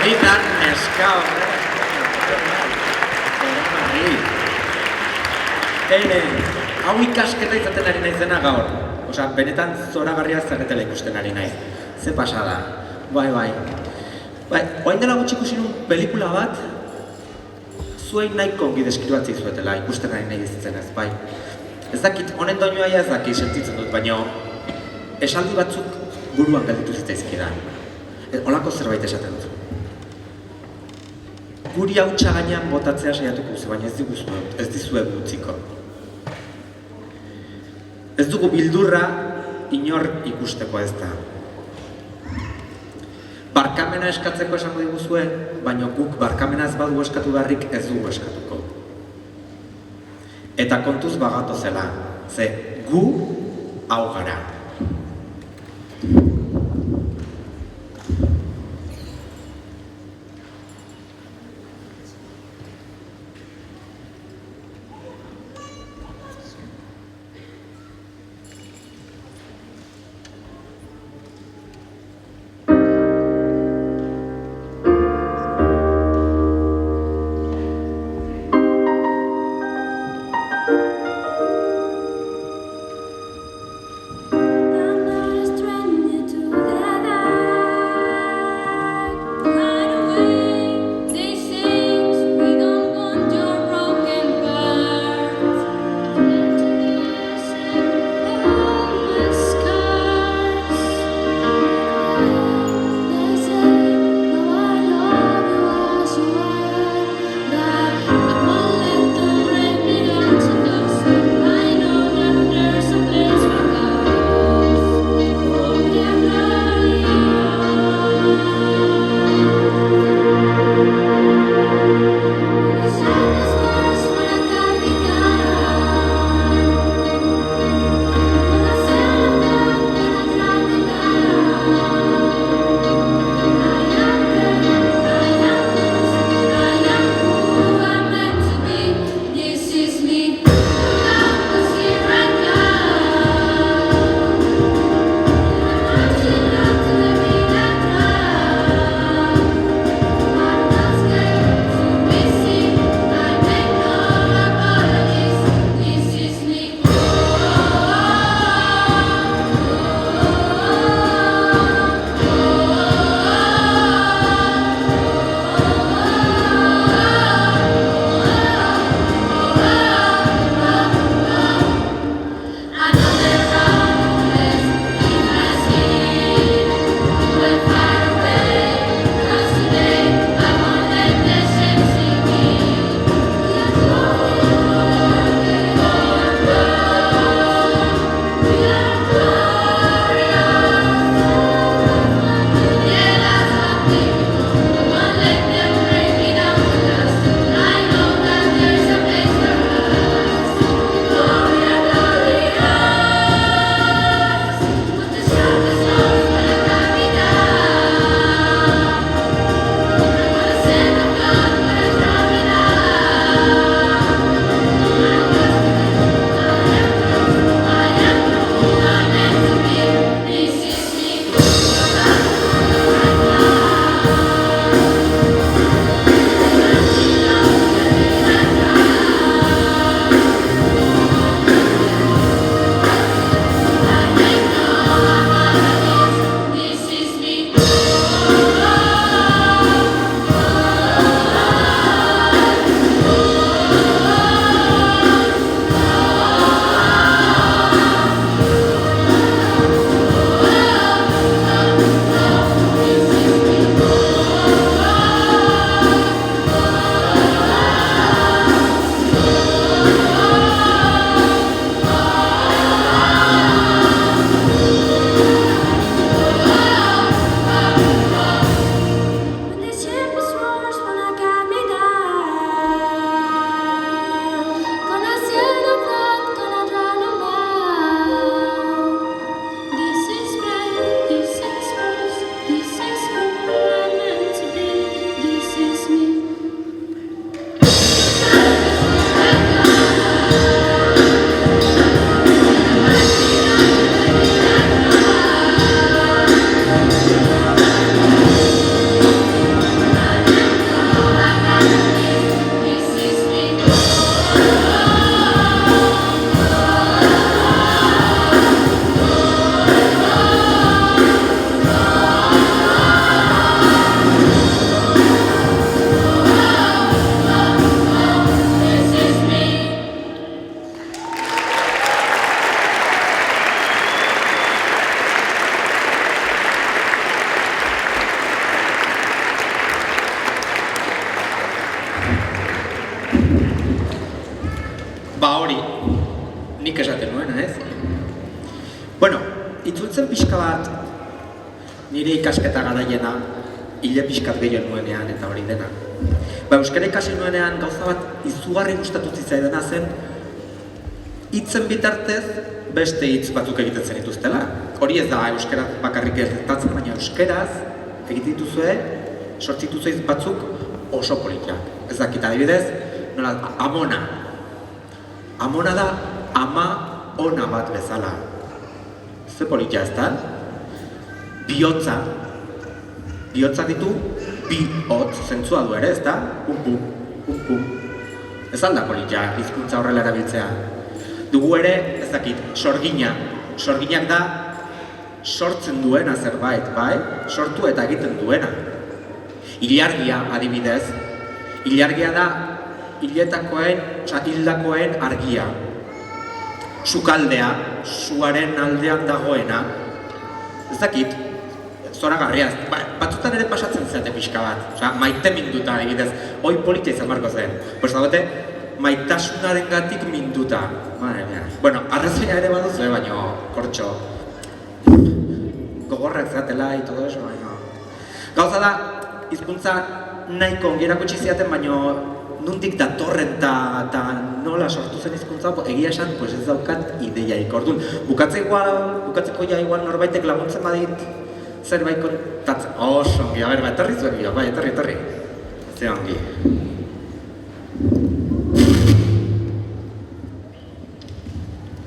Hori da neska hau ikasketa izaten ari naizena gaur. Osa, benetan zoragarria zaretela ikusten ari naiz. Ze pasada. Bai. Oain dela gutxi ikusi nun pelikula bat, zuei nahiko ongi deskribatzei zuetela ikusten ari nahi izatzenez, bai. Ez dakit, honen doinua ez dakit sentitzen dut, baina esaldi batzuk buruan galditu zitzaizkidan. Holako zerbait esaten dut. Guri hautsa gainean botatzea saiatuko duzu, baina ez dizuegu utziko. Ez dugu bildurra inor ikusteko ez da. Barkamena eskatzeko esango diguzue, baina guk barkamena ez badu eskatu beharrik ez dugu eskatuko. Eta kontuz bagatu zela, ze gu hau gara. nire ikasketa garaiena hile pixkat gehiago nuenean eta hori dena. Ba, euskara ikasi nuenean gauza bat izugarri gustatu zitzaidana zen hitzen bitartez beste hitz batzuk egiten zenituztela. Hori ez da euskaraz bakarrik gertatzen, baina euskeraz egiten dituzue, sortzituzue hitz batzuk oso politak. Ez dakit, adibidez, nola, amona. Amona da ama ona bat bezala. Ze politia ez da? Bihotza. Bihotza ditu bi hotz, zentzua du ere, ez da? Pum. Ez alda politia, hizkuntza horrela erabiltzea. Dugu ere, ez dakit, sorgina. Sorginak da sortzen duena zerbait, bai? Sortu eta egiten duena. Ilargia, adibidez. Ilargia da hildakoen argia. Sukaldea, suaren aldean dagoena. Ez dakit, zoragarria. Batzutan ere pasatzen zate pixka bat. Maite minduta, adibidez. Hoi politia izan barko zen. Pues dagoete, maitasunaren gatik minduta. Madre mia. Bueno, arrazoia ere baduzu, baina kortxo. Gogorrak zatela y todo eso, baina. Gauza da, hizkuntza nahiko ongi erakutsi zidaten, baina nondik datorren eta nola sortu zen hizkuntza, egia esan, pues ez daukat ideiaik. Orduan, bukatzeko ja igual norbaitek laguntzen badit zerbait kontatzen. Oso ongi, a ber, etorri zuen gio, bai, etorri. Ze ongi.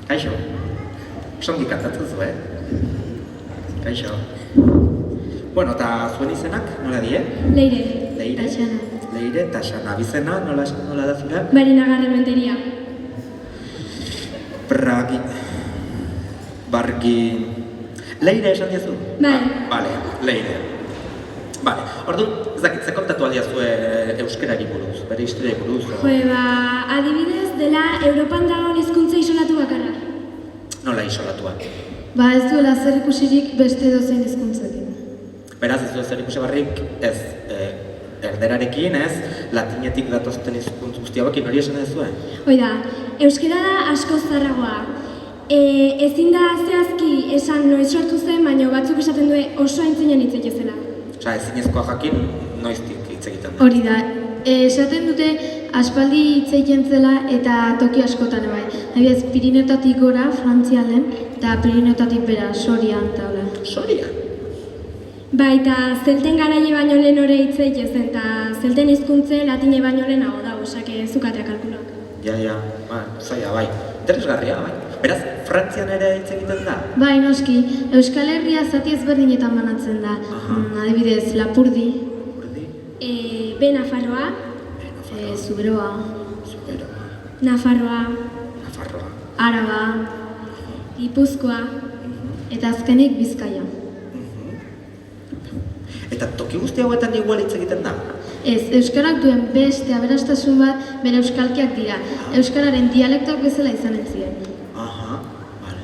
Kaixo, oso ongi kantatzen zu, Kaixo. Bueno, eta zuen izenak, nola die? Leire. Leire. Taxana. Leire, Taxana. Bizena, nola da zure? Marina Garrementeria. Leire esan diazu? Bai. Bale, Leire. Bale, orduan, ez dakit, ze kontatu aldia zue euskerari buruz, bere historiari buruz? Adibidez, dela Europan dagoen hizkuntza isolatu bakarra. Nola isolatuak? Ba ez duela zer ikusirik beste edozein hizkuntzekin. Beraz, ez du zer ikusi barrik, ez erderarekin, ez latinetik datozten hizkuntz guzti hauekin, hori esan duzue? Oida, euskera da asko zaharragoa. Ezin da zehazki esan noiz sortu zen, baina batzuk esaten du oso aintzinen hitz egitezela. Osea, ezinezkoa jakin, noiztik hitz egiten da. Hori da, esaten dute aspaldi hitz egiten zela eta toki askotan bai. Adibidez, Pirineotatik gora, Frantzialen, eta Pirineotatik bera, Sorian eta hola. Sorian? Bai, eta zelten garaile baino lehen ore hitz egiten, eta zelten hizkuntze latine baino lehenago da, osake zukatea kalkulak. Ja, zaila, bai. Interesgarria, bai. Beraz, Frantzian ere hitz egiten da? Bai, noski, Euskal Herria zati ezberdinetan banatzen da. Adibidez, Lapurdi, Be Nafarroa, Zuberoa, Nafarroa, Araba, Gipuzkoa, eta azkenik Bizkaia. Eta toki guzti hauetan igual hitz egiten da? Ez, euskarak duen beste aberastasun bat bere euskalkiak dira. Euskararen dialektoak bezala izan ez ziren. Bale.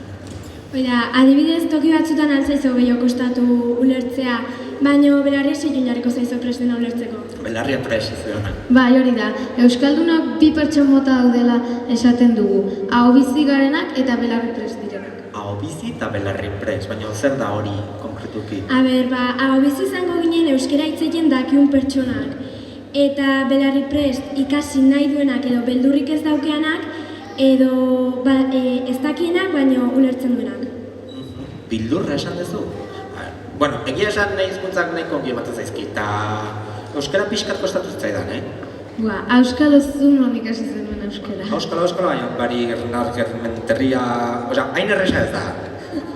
Oida, adibidez toki batzutan altzaizo gehiago kostatu ulertzea, baino belarria segion jarriko zaizo prestena ulertzeko. Belarria prest izan. Bai, hori da. Euskaldunok bi pertson mota daudela esaten dugu. Aho bizi garenak eta belarri prest direnak. Aho bizi eta belarri prest, baina zer da hori konkretuki? Aho bizi izango ginen euskera hitz egiten dakiun pertsonak. Eta belarri prest ikasi nahi duenak edo beldurrik ez daukeanak, edo ez dakienak, baino ulertzen duenak. Bildurra esan duzu? Bueno, egia esan nahi hizkuntzak nahiko ongi ematen zaizki, eta euskara pixkat kostatu zitzaidan, Auskalo zuen ikasi zenuen euskara. Auskalo, baina bari Germenteria... Osea, hain erresa ez da.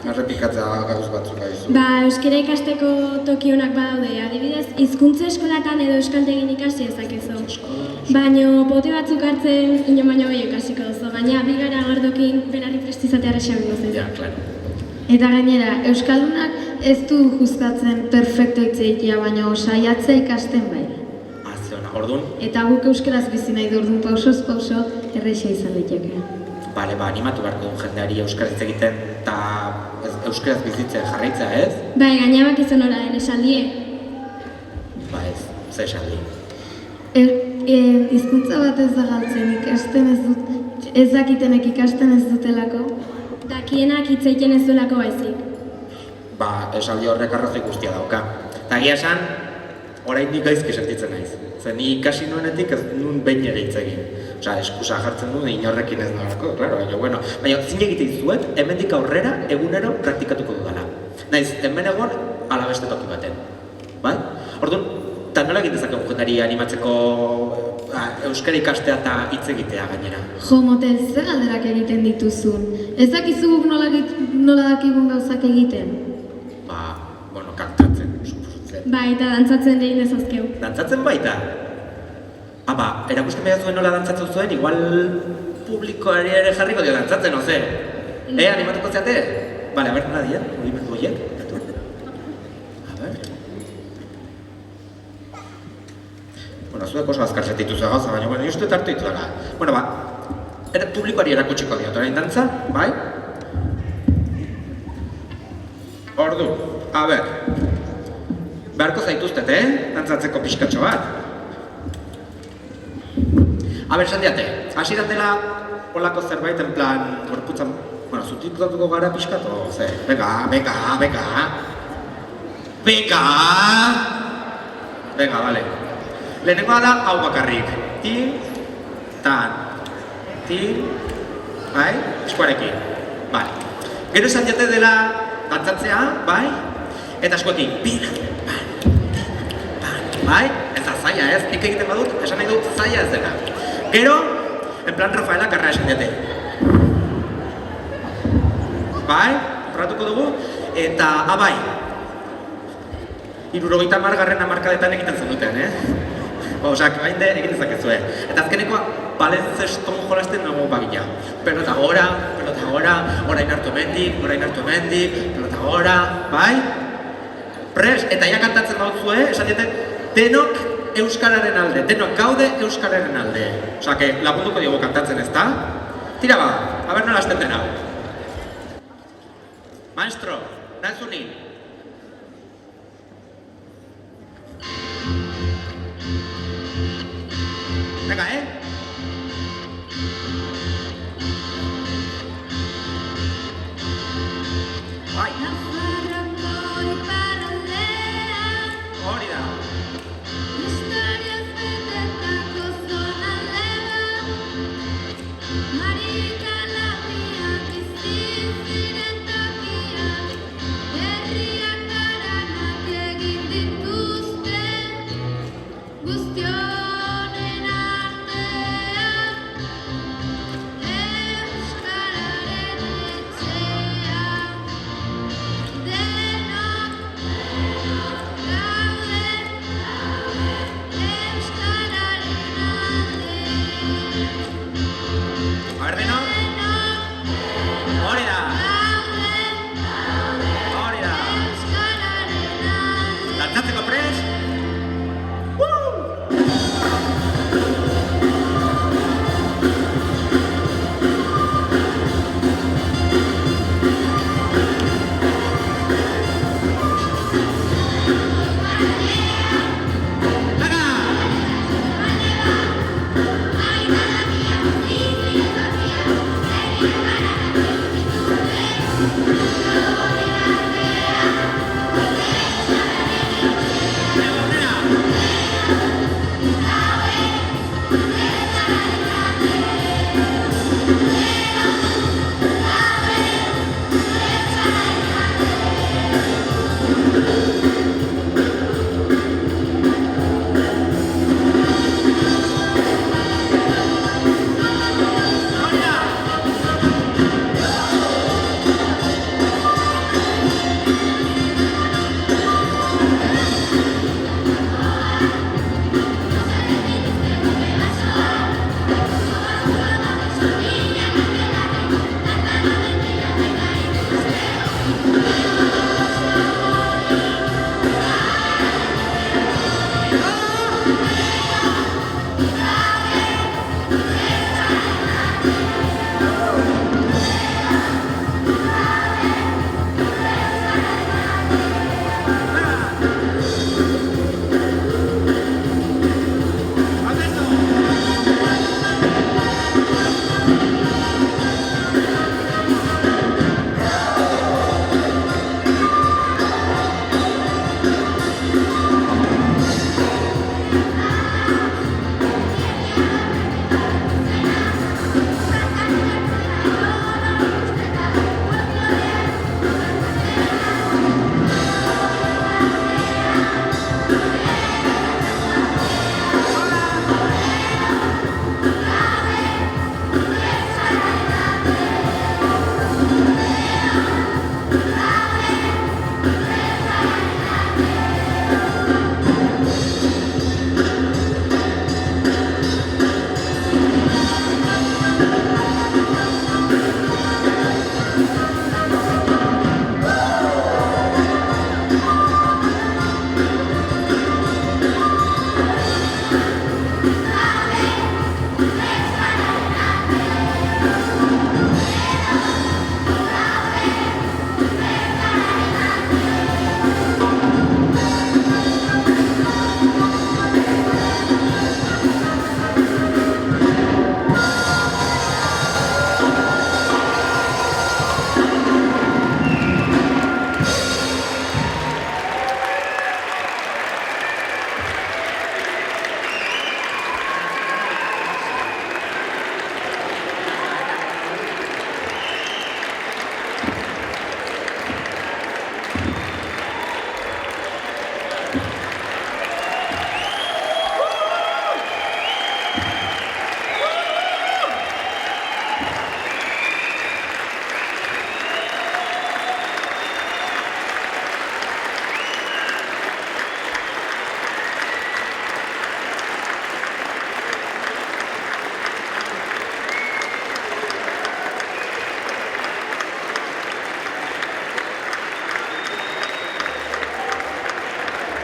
Errepikatza gauz batzuk aizu. Euskara ikasteko toki honak badaude, adibidez, hizkuntza eskolatan edo euskaltegin ikasi ezakezu. Baina bote batzuk hartzen ino baino gehiago ikasiko duzu, baina bigara gordokin belarri prest izatea erresan duzu. Ja, klaro. Eta gainera, euskaldunak ez du juzgatzen perfecto hitz egitea, baina saiatzea ikasten bai. Orduan? Eta guk euskaraz bizi nahi du, orduan pausoz pauso erreixa izan daiteke. Bale, animatu beharko duen jendeari euskaraz hitz egiten eta euskaraz bizitzen jarraitza, ez? Bai, gainabak izan nola den esaldie. Ba ez, ze esaldi? Hizkuntza bat ez da galtzen, ikasten ez dut, ez dakitenek ikasten ez dutelako. Dakienak hitz egiten ez duelako baizik. esaldi horrek arrazoi guztia dauka. Eta egia esan, oraindik gaizki sentitzen naiz. Zer, ni ikasi nuenetik ez nun behin ere hitz egin. Osea, eskusa jartzen duen inorrekin ez nolako, claro, baina zin egiten dizuet, hemendik aurrera egunero praktikatuko dudala. Naiz, hemen egon ala beste toki baten. Bai? Orduan, eta nola egin dezakegu jendari animatzeko euskara ikastea eta hitz egitea gainera? Jo, Motel, zer galderak egiten dituzun? Ez dakizu guk nola dakigun gauzak egiten? Kantatzen, suposatzen. Bai, eta dantzatzen egin dezazkeu. Dantzatzen baita? Erakusten behar zuen nola dantzatzen zuen, igual publikoari ere jarriko dio dantzatzen, oze? Animatuko zeate? Bale, a ber, nola dien, mugimendu horiek? A ber. Zuek oso azkar setituzu gauza, baina, justu eta hartu ditudala. Publikoari erakutsiko diot, orain dantza, bai? Ordu, a ber. Beharko zaituztet, dantzatzeko pixkatxo bat. A ber, esan diate, hasi dela olako zerbait, en plan, gorputzan, zutikatuko gara pixkat, ze, bega. Venga, bale. Lehenengoa da, hau bakarrik. Tin, bai, eskuarekin. Bale. Gero esan diate dela dantzatzea, bai, eta eskuekin, bai, ez da zaila ez, nik egiten badut, esan nahi dut zaila ez dela. Gero, en plan Rafaela karra esan diate. Bai, horratuko dugu, eta, bai, 70 hamarkadetan egiten zenuten, Osak, bain den egin dezakezue. Eta azkenekoa, balentzestoan jolasten nago bagina. Pelota gora, orain hartu mendik, pelota gora, bai? Pres, eta ja kantatzen dautzue, esan dieten, denok euskararen alde, denok gaude euskararen alde. Osak, lagunduko diogu kantatzen ez da? Tira ba, haber nola hasten den hau. Maestro, nantzunin. Venga, Bai. Hori da. Herri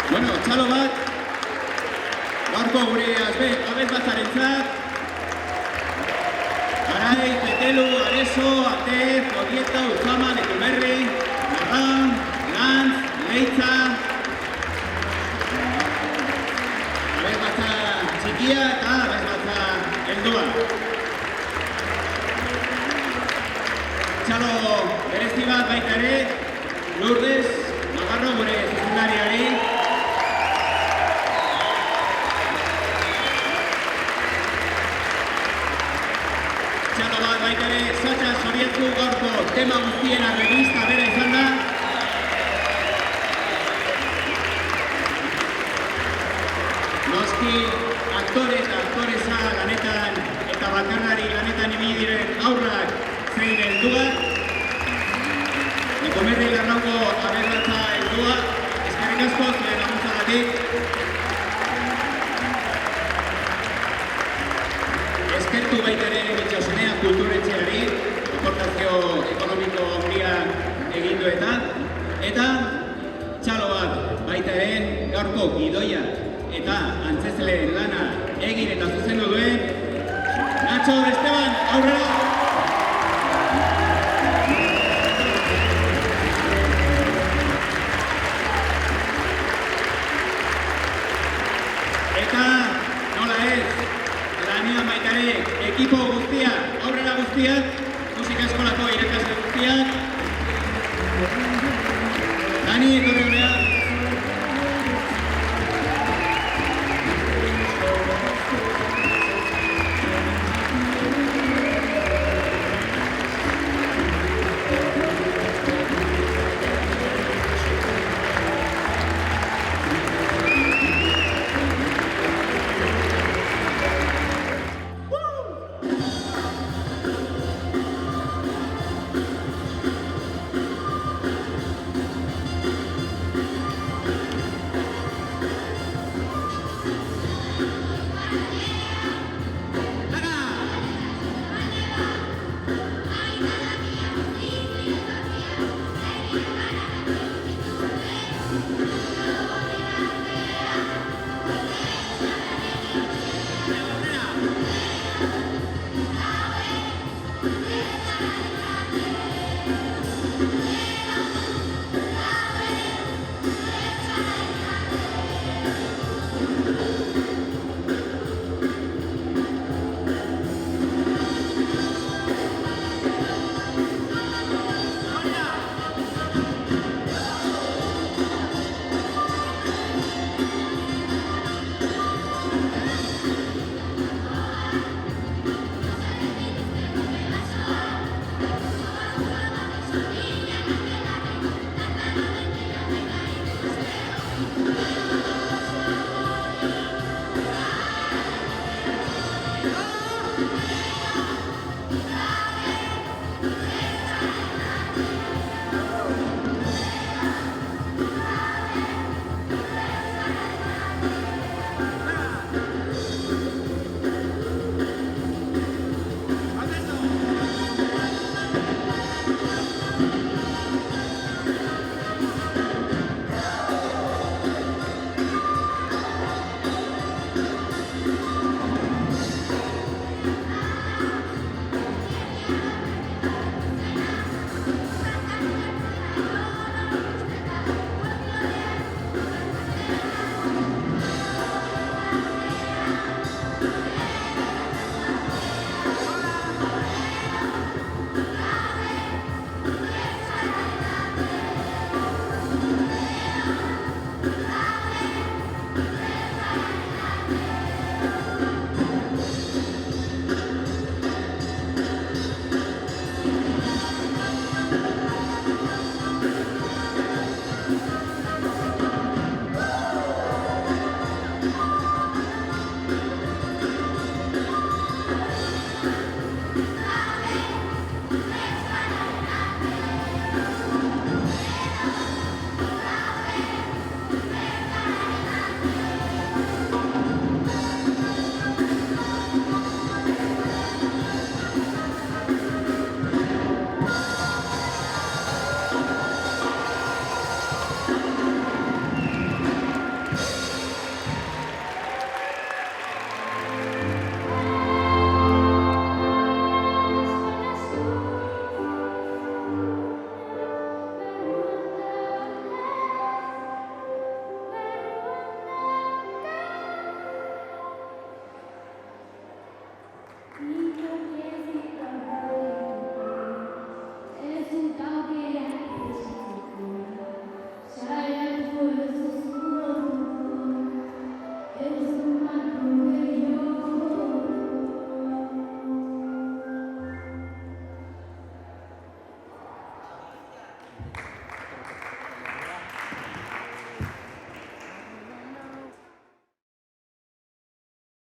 Bueno, txalo bat, gaurko gure abez batzarentzat, Arai, Petelu, Areso, Atez, Odieta, Uzama, Letumerri, Larraun, Lantz, Leitza, abez batza txikia eta abez batza heldua. Txalo berezi bat baita ere, Lourdes, Navarro gure zuzendariari. Txalo bat baita ere, Satxa Sorietzu gaurko tema guztien arreglista bera izan da. Noski, aktore eta aktoreza lanetan eta bakarlari lanetan ibili diren aurrak zein helduak. Lekomerri Larrauko aberratza heldua, eskerrik asko zuen laguntzagatik. Eskertu baita ere Itxasenea kulturetxeari, aportazio ekonomiko handia egin duetan. Eta txalo bat baita ere gaurko gidoia eta antzezle lana egin eta zuzendu duen Nacho Esteban, aurrera! Eta nola ez, lanean baita ere ekipo guztiak, aurrera guztiak, musika eskolako irakasle guztiak. Dani, etorri gurea.